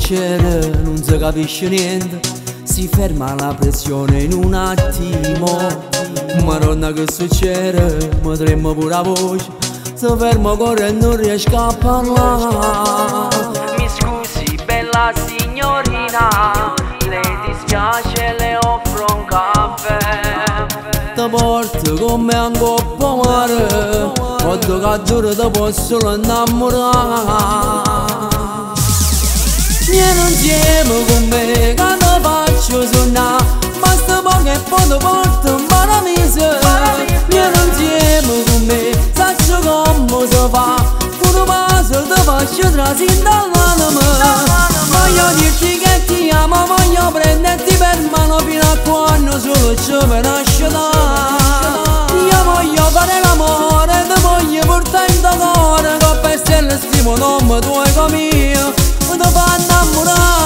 succede, non si capisce niente, si ferma la pressione in un attimo. Madonna che succede, mi trema pure la voce, si ferma cuore e non riesco a parlare. Mi scusi bella signorina, le dispiace, le offro un caffè. Ti porto con me a un coppo mare, quando cadduro ti posso innamorare. Vieni insieme con me che ti faccio suonare, basta poco e poi ti porto in paradiso. Vieni insieme con me, saccio come si fa, pure passo ti faccio trasire dall'anima. Voglio dirti che ti amo, voglio prenderti per mano fino a quando solo ci nasce da. Io voglio fare l'amore, ti voglio portare in tuo cuore, con per stelle stimo nome tuo come io, ti fa innamorare.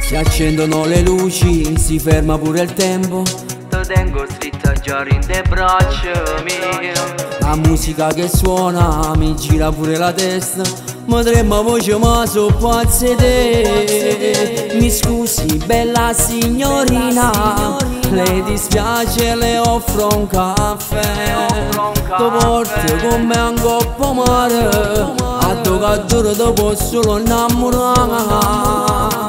Si accendono le luci, si ferma pure il tempo, Ti tengo stritta già in te braccia mie. la musica che suona mi gira pure la testa, mi trema voce ma so pazze te. Mi scusi bella signorina, le dispiace, le offro un caffè. Ti porto con me a un coppo mare, a tu cadduro ti posso solo innamorare.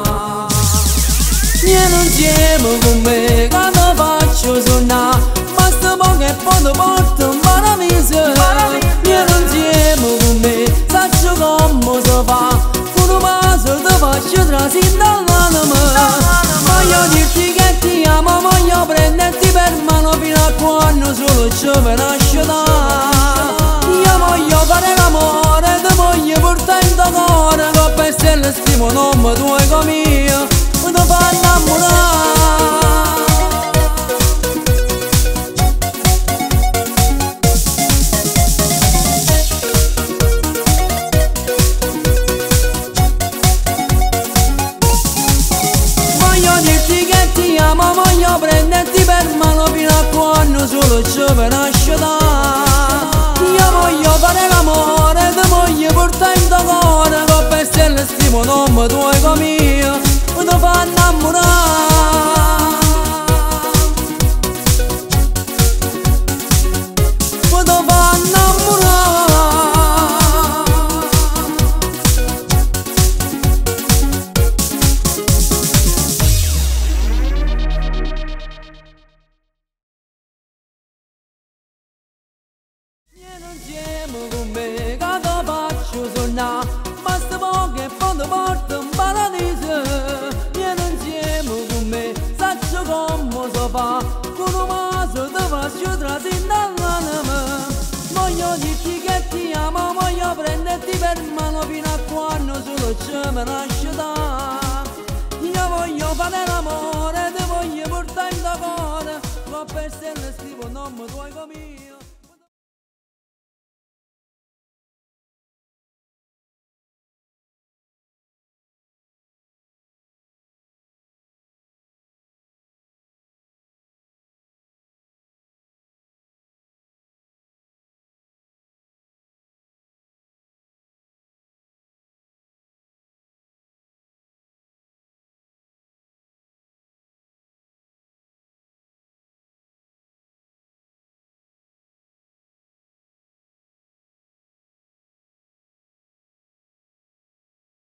Vieni insieme con me che ti faccio suonare, basta poco e poi ti porto in paradiso. Vieni insieme con me, saccio come si fa, pure passo ti faccio trasire dall'anima. Voglio dirti che ti amo, voglio prenderti per mano fino a quando solo ci nasce da. Io voglio fare l'amore, ti voglio portare in tuo cuore, con per stelle stimo nome tuo come io, ti fa innamorare. Voglio dirti che ti amo, voglio prenderti per mano fino a quando solo ci nasce da. Io voglio fare l'amore, ti voglio portare in tuo cuore, con per stelle stimo nome tuo come io, ti fa innamorare. Ti fa innamorare. Vieni insieme con me che ti faccio suonare, basta poco e poi ti porto in paradiso. Vieni insieme con me, saccio come si fa, con un vaso ti faccio trasire dall'anima. Voglio dirti che ti amo, voglio prenderti per mano fino a quando solo ci nasce da. Io voglio fare l'amore, ti voglio portare in tuo cuore, con per stelle scrivo nome tuoi come io.